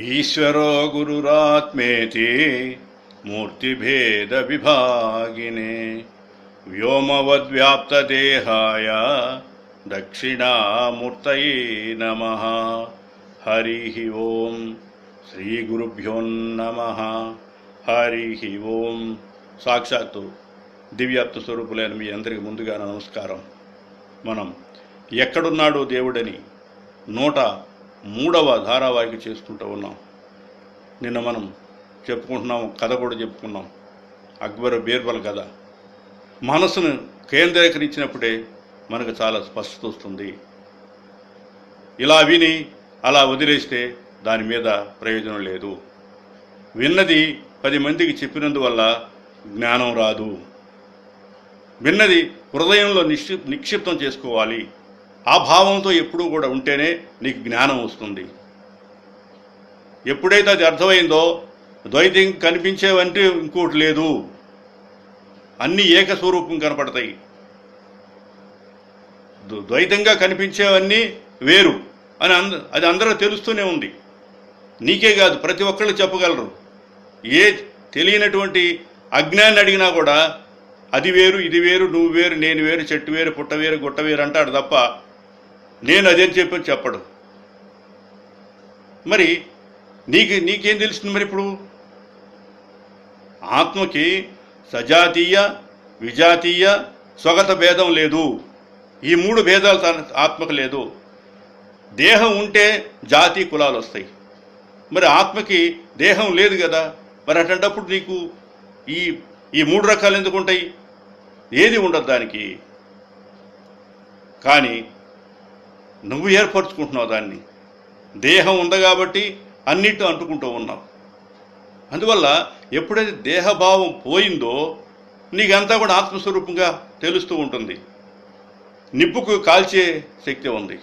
ఈశ్వరో గురురాత్మేతి మూర్తిభేద విభాగినే వ్యోమవద్వ్యాప్తదేహాయ దక్షిణామూర్తయే నమః. హరి ఓం. శ్రీ గురుభ్యో నమః. హరి ఓం. సాక్షాత్తు దివ్యాప్త స్వరూపులైన మీ అందరికీ ముందుగా నమస్కారం. మనం ఎక్కడున్నాడో దేవుడని 103వ ధారావాహిక చేసుకుంటూ ఉన్నాం. నిన్న మనం చెప్పుకుంటున్నాం, కథ కూడా చెప్పుకున్నాం, అక్బర్ బీర్బల్ కథ. మనసును కేంద్రీకరించినప్పుడే మనకు చాలా స్పష్టత వస్తుంది. ఇలా విని అలా వదిలేస్తే దాని మీద ప్రయోజనం లేదు. విన్నది 10 మందికి చెప్పినందువల్ల జ్ఞానం రాదు. విన్నది హృదయంలో నిక్షిప్తం చేసుకోవాలి. ఆ భావంతో ఎప్పుడూ కూడా ఉంటేనే నీకు జ్ఞానం వస్తుంది. ఎప్పుడైతే అది అర్థమైందో ద్వైతం కనిపించేవంటే ఇంకోటి లేదు, అన్నీ ఏకస్వరూపం కనపడతాయి. ద్వైతంగా కనిపించేవన్నీ వేరు అని అది అందరూ తెలుస్తూనే ఉంది. నీకే కాదు, ప్రతి ఒక్కళ్ళు చెప్పగలరు. ఏ తెలియనటువంటి అజ్ఞాన్ని అడిగినా కూడా అది వేరు, ఇది వేరు, నువ్వు వేరు, నేను వేరు, చెట్టు వేరు, పుట్ట వేరు, గుట్ట వేరు అంటాడు తప్ప నేను అదేం చెప్పడు. మరి నీకేం తెలుస్తుంది? మరి ఇప్పుడు ఆత్మకి సజాతీయ, విజాతీయ, స్వగత భేదం లేదు. ఈ 3 భేదాలు ఆత్మకు లేదు. దేహం ఉంటే జాతి కులాలు వస్తాయి. మరి ఆత్మకి దేహం లేదు కదా. మరి అటువంటప్పుడు నీకు ఈ 3 రకాలు ఎందుకు ఉంటాయి? ఏది ఉండదు దానికి. కానీ నువ్వు ఏర్పరచుకుంటున్నావు దాన్ని. దేహం ఉంది కాబట్టి అన్నిటితో అంటుకుంటూ ఉన్నావు. అందువల్ల ఎప్పుడైతే దేహభావం పోయిందో నీకంతా కూడా ఆత్మస్వరూపంగా తెలుస్తూ ఉంటుంది. నిప్పుకు కాల్చే శక్తి ఉంది.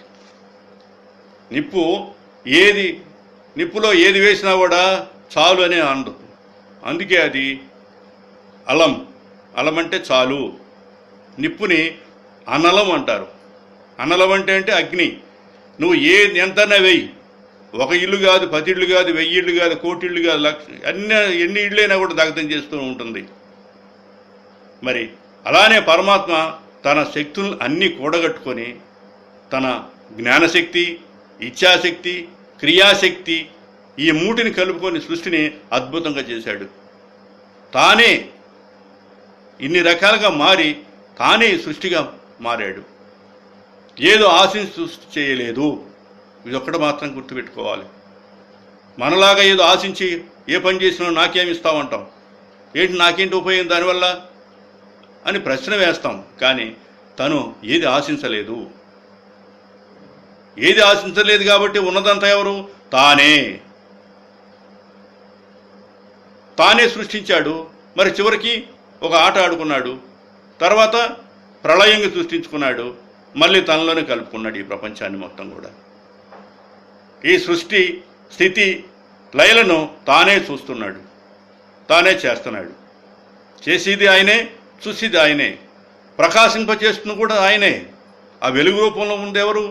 నిప్పులో ఏది వేసినా కూడా చాలు అనే అందు. అందుకే అది అలం అంటే చాలు. నిప్పుని అనలం అంటారు. అనలం అంటే అగ్ని. నువ్వు ఎంతనా వెయ్యి, 1 ఇల్లు కాదు, 10 ఇళ్ళు కాదు, 1000 ఇళ్ళు కాదు, 1,000,000 ఇళ్ళు కాదు, ఎన్ని ఇళ్ళైనా కూడా దగ్ధం చేస్తూ ఉంటుంది. మరి అలానే పరమాత్మ తన శక్తులను అన్నీ కూడగట్టుకొని తన జ్ఞానశక్తి, ఇచ్ఛాశక్తి, క్రియాశక్తి ఈ 3ని కలుపుకొని సృష్టిని అద్భుతంగా చేశాడు. తానే ఇన్ని రకాలుగా మారి తానే సృష్టిగా మారాడు. ఏదో ఆశించి సృష్టి చేయలేదు. ఇదొక్కటి మాత్రం గుర్తుపెట్టుకోవాలి. మనలాగా ఏదో ఆశించి ఏ పని చేసినా నాకేమి ఇస్తామంటాం. ఏంటి నాకేంటి ఉపయోగం దానివల్ల అని ప్రశ్న వేస్తాం. కానీ తను ఏది ఆశించలేదు. ఏది ఆశించలేదు కాబట్టి ఉన్నదంతా ఎవరు? తానే సృష్టించాడు. మరి చివరికి ఒక ఆట ఆడుకున్నాడు. తర్వాత ప్రళయంగా సృష్టించుకున్నాడు. మళ్ళీ తనలోనే కలుపుకున్నాడు ఈ ప్రపంచాన్ని మొత్తం కూడా. ఈ సృష్టి స్థితి లయలను తానే చూస్తున్నాడు, తానే చేస్తున్నాడు. చేసేది ఆయనే, చూసేది ఆయనే, ప్రకాశింపచేస్తున్న కూడా ఆయనే. ఆ వెలుగు రూపంలో ఉందెవరు?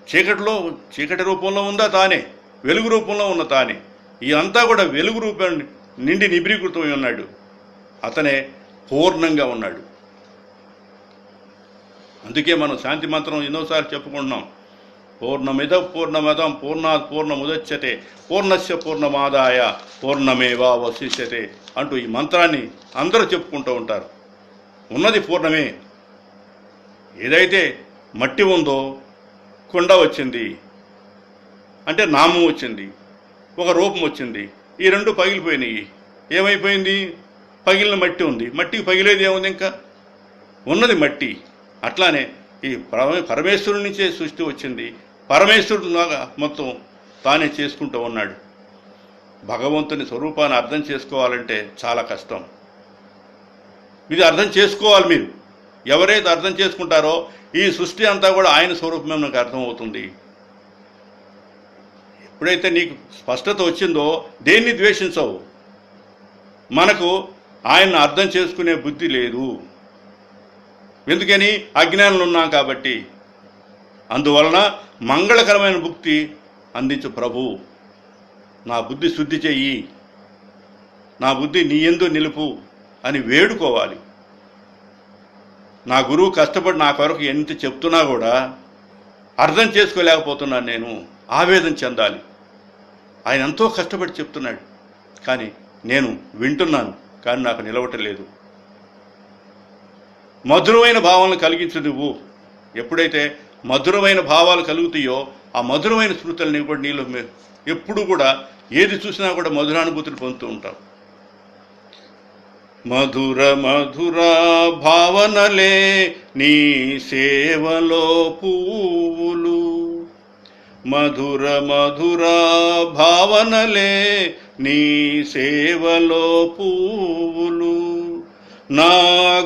చీకటి రూపంలో ఉందా తానే, వెలుగు రూపంలో ఉన్న తానే. ఈ అంతా కూడా వెలుగు రూపం నిండి నిబ్రీకృతమై ఉన్నాడు. అతనే పూర్ణంగా ఉన్నాడు. అందుకే మనం శాంతి మంత్రం ఎన్నోసార్లు చెప్పుకుంటున్నాం. పూర్ణమిద పూర్ణమదం పూర్ణాత్ పూర్ణముదచ్యతే పూర్ణస్య పూర్ణమాదాయ పూర్ణమేవావశిష్యతే అంటూ ఈ మంత్రాన్ని అందరూ చెప్పుకుంటూ ఉంటారు. ఉన్నది పూర్ణమే. ఏదైతే మట్టి ఉందో కుండ వచ్చింది అంటే నామం వచ్చింది, ఒక రూపం వచ్చింది. ఈ 2 పగిలిపోయినాయి. ఏమైపోయింది? పగిలిన మట్టి ఉంది. మట్టికి పగిలేది ఏముంది? ఇంకా ఉన్నది మట్టి. అట్లానే ఈ పరమేశ్వరుడి నుంచే సృష్టి వచ్చింది. పరమేశ్వరుడులాగా మొత్తం తానే చేసుకుంటూ ఉన్నాడు. భగవంతుని స్వరూపాన్ని అర్థం చేసుకోవాలంటే చాలా కష్టం. ఇది అర్థం చేసుకోవాలి మీరు. ఎవరైతే అర్థం చేసుకుంటారో ఈ సృష్టి అంతా కూడా ఆయన స్వరూపమే మనకు అర్థమవుతుంది. ఎప్పుడైతే నీకు స్పష్టత వచ్చిందో దేన్ని ద్వేషించవు. మనకు ఆయన్ని అర్థం చేసుకునే బుద్ధి లేదు. ఎందుకని? అజ్ఞానంలో ఉన్నాం కాబట్టి. అందువలన మంగళకరమైన భుక్తి అందించు ప్రభు. నా బుద్ధి శుద్ధి చెయ్యి, నా బుద్ధి నీ యందు నిలుపు అని వేడుకోవాలి. నా గురువు కష్టపడి నా కొరకు ఎంత చెప్తున్నా కూడా అర్థం చేసుకోలేకపోతున్నాను, నేను ఆవేదన చెందాలి. ఆయన ఎంతో కష్టపడి చెప్తున్నాడు, కానీ నేను వింటున్నాను, కానీ నాకు నిలవటలేదు. మధురమైన భావాలను కలిగించు నువ్వు. ఎప్పుడైతే మధురమైన భావాలు కలుగుతాయో ఆ మధురమైన స్మృతులని కూడా నీళ్ళు ఎప్పుడు కూడా ఏది చూసినా కూడా మధురానుభూతులు పొందుతూ ఉంటావు. మధుర మధుర భావనలే నీ సేవలో పువ్వులు, మధుర మధుర భావనలే నీ సేవలో పువ్వులు, నా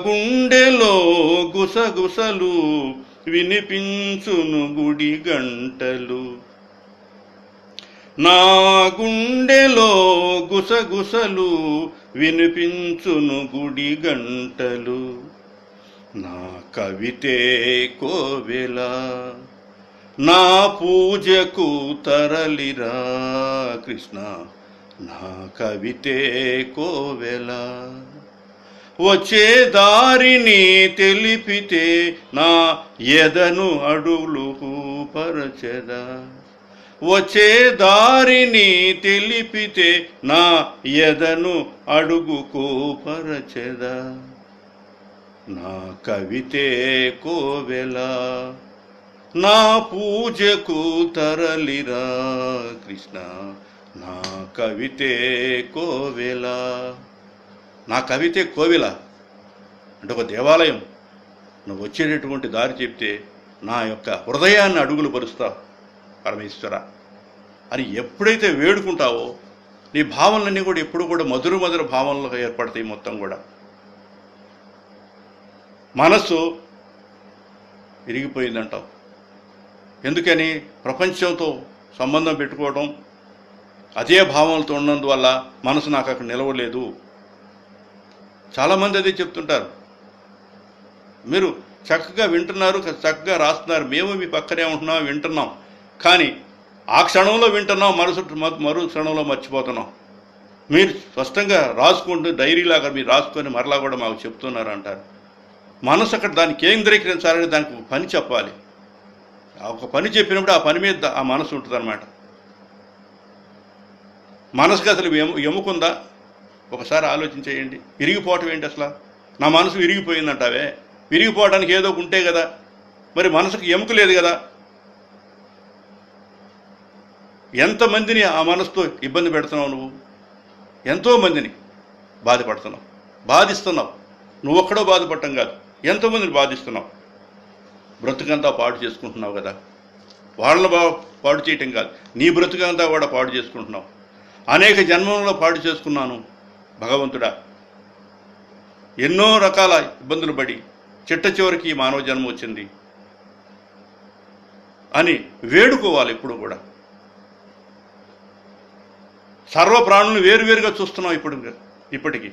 గుండెలో గుసగుసలు వినిపించును గుడి గంటలు, నా గుండెలో గుసగుసలు వినిపించును గుడి గంటలు, నా కవితే కోవెల నా పూజకు తరలిరా కృష్ణ, నా కవితే కోవెల వచ్చే దారిని తెలిపితే నా ఎదను అడుగులకు పరచెదా, వచ్చే దారిని తెలిపితే నా ఎదను అడుగుకు పరచెదా, నా కవితే కోవెల నా పూజకు తరలిరా కృష్ణ, నా కవితే కోవెల. నా కవితే కోవెల అంటే ఒక దేవాలయం. నువ్వు వచ్చేటటువంటి దారి చెప్తే నా యొక్క హృదయాన్ని అడుగులు పరుస్తావు పరమేశ్వర అని ఎప్పుడైతే వేడుకుంటావో నీ భావనలన్నీ కూడా ఎప్పుడు కూడా మధుర మధుర భావనలు ఏర్పడతాయి. మొత్తం కూడా మనస్సు విరిగిపోయిందంటావు. ఎందుకని? ప్రపంచంతో సంబంధం పెట్టుకోవడం, అదే భావనలతో ఉన్నందువల్ల మనసు నాకు అక్కడ నిలవలేదు. చాలామంది అదే చెప్తుంటారు. మీరు చక్కగా వింటున్నారు, చక్కగా రాస్తున్నారు, మేము మీ పక్కనే ఉంటున్నాం, వింటున్నాం, కానీ ఆ క్షణంలో వింటున్నాం, మరు క్షణంలో మర్చిపోతున్నాం. మీరు స్పష్టంగా రాసుకుంటూ డైరీలాగా మీరు రాసుకొని మరలా కూడా మాకు చెప్తున్నారు అంటారు. మనసు అక్కడ దాన్ని కేంద్రీకరించాలని దానికి ఒక పని చెప్పాలి. ఒక పని చెప్పినప్పుడు ఆ పని మీద ఆ మనసు ఉంటుంది అన్నమాట. మనసుకి అసలు ఎముకుందా? ఒకసారి ఆలోచించేయండి. విరిగిపోవటం ఏంటి అసలు? నా మనసు విరిగిపోయిందంటావే, విరిగిపోవడానికి ఏదో ఉంటే కదా, మరి మనసుకు ఎముక లేదు కదా. ఎంతమందిని ఆ మనసుతో ఇబ్బంది పెడుతున్నావు నువ్వు? ఎంతోమందిని బాధపడుతున్నావు, బాధిస్తున్నావు. నువ్వు ఒక్కడో బాధపడటం కాదు, ఎంతోమందిని బాధిస్తున్నావు. బ్రతుకంతా పాడు చేసుకుంటున్నావు కదా. వాళ్ళని పాడు చేయటం కాదు, నీ బ్రతుకంతా కూడా పాడు చేసుకుంటున్నావు. అనేక జన్మలలో పాడు చేసుకున్నాను భగవంతుడా, ఎన్నో రకాల ఇబ్బందులు పడి చిట్ట చివరికి మానవ జన్మ వచ్చింది అని వేడుకోవాలి. ఎప్పుడు కూడా సర్వ ప్రాణులను వేరువేరుగా చూస్తున్నాం. ఇప్పటికీ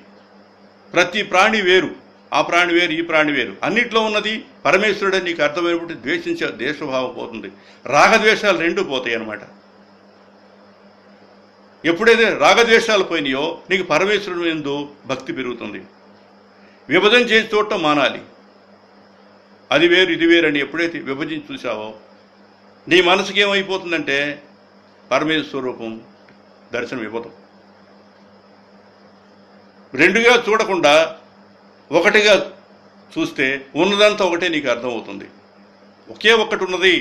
ప్రతి ప్రాణి వేరు, ఆ ప్రాణి వేరు, ఈ ప్రాణి వేరు, అన్నిట్లో ఉన్నది పరమేశ్వరుడు. నీకు అర్థమైనప్పుడు ద్వేషించే దేశభావం పోతుంది, రాగద్వేషాలు రెండూ పోతాయి అన్నమాట. ఎప్పుడైతే రాగద్వేషాలు పోయినాయో నీకు పరమేశ్వరుడు యందు భక్తి పెరుగుతుంది. విభజన చేసి చూడటం మానాలి. అది వేరు ఇది వేరు అని ఎప్పుడైతే విభజించి చూసావో నీ మనసుకి ఏమైపోతుందంటే పరమేశ్వర స్వరూపం దర్శనం ఇవ్వదు. రెండుగా చూడకుండా ఒకటిగా చూస్తే ఉన్నదంతా ఒకటే నీకు అర్థమవుతుంది. ఒకే ఒక్కటి ఉన్నది,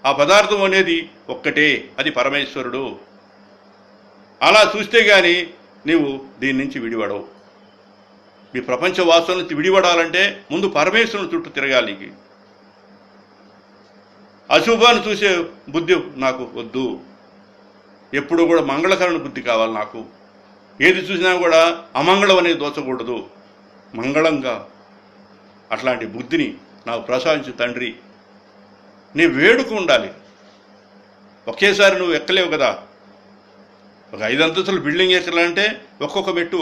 ఆ పదార్థం అనేది ఒక్కటే, అది పరమేశ్వరుడు. అలా చూస్తే కానీ నీవు దీని నుంచి విడిపడవు. ఈ ప్రపంచ వాసుల నుంచి విడిపడాలంటే ముందు పరమేశ్వరుని చుట్టూ తిరగాలి. నీకు అశుభాన్ని చూసే బుద్ధి నాకు వద్దు, ఎప్పుడు కూడా మంగళకరణ బుద్ధి కావాలి నాకు. ఏది చూసినా కూడా అమంగళం అనేది దోచకూడదు, మంగళంగా అట్లాంటి బుద్ధిని నాకు ప్రసాదించు తండ్రి. నీ వేడుక ఉండాలి. ఒకేసారి నువ్వు ఎక్కలేవు కదా. ఒక 5 అంతస్తుల బిల్డింగ్ ఎక్కాలంటే ఒక్కొక్క మెట్టు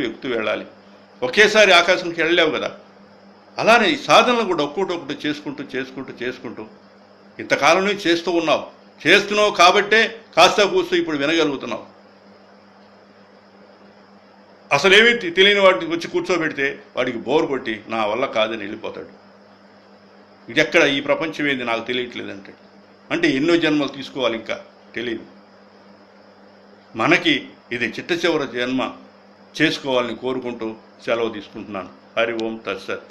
ఎక్కుతూ వెళ్ళాలి. ఒకేసారి ఆకాశంకి వెళ్ళలేవు కదా. అలానే ఈ సాధనలు కూడా ఒక్కొక్కటి చేసుకుంటూ ఇంతకాలం నుంచి చేస్తున్నావు కాబట్టే కాస్త కూస్తూ ఇప్పుడు వినగలుగుతున్నావు. అసలేమీ తెలియని వాటికి వచ్చి కూర్చోబెడితే వాడికి బోర్ కొట్టి నా వల్ల కాదని వెళ్ళిపోతాడు. ఇది ఎక్కడ ఈ ప్రపంచం ఏంది నాకు తెలియట్లేదంటే, అంటే ఎన్నో జన్మలు తీసుకోవాలి ఇంకా తెలియదు. మనకి ఇది చిట్ట చివరి జన్మ చేసుకోవాలని కోరుకుంటూ సెలవు తీసుకుంటున్నాను. హరి ఓం తత్సత్.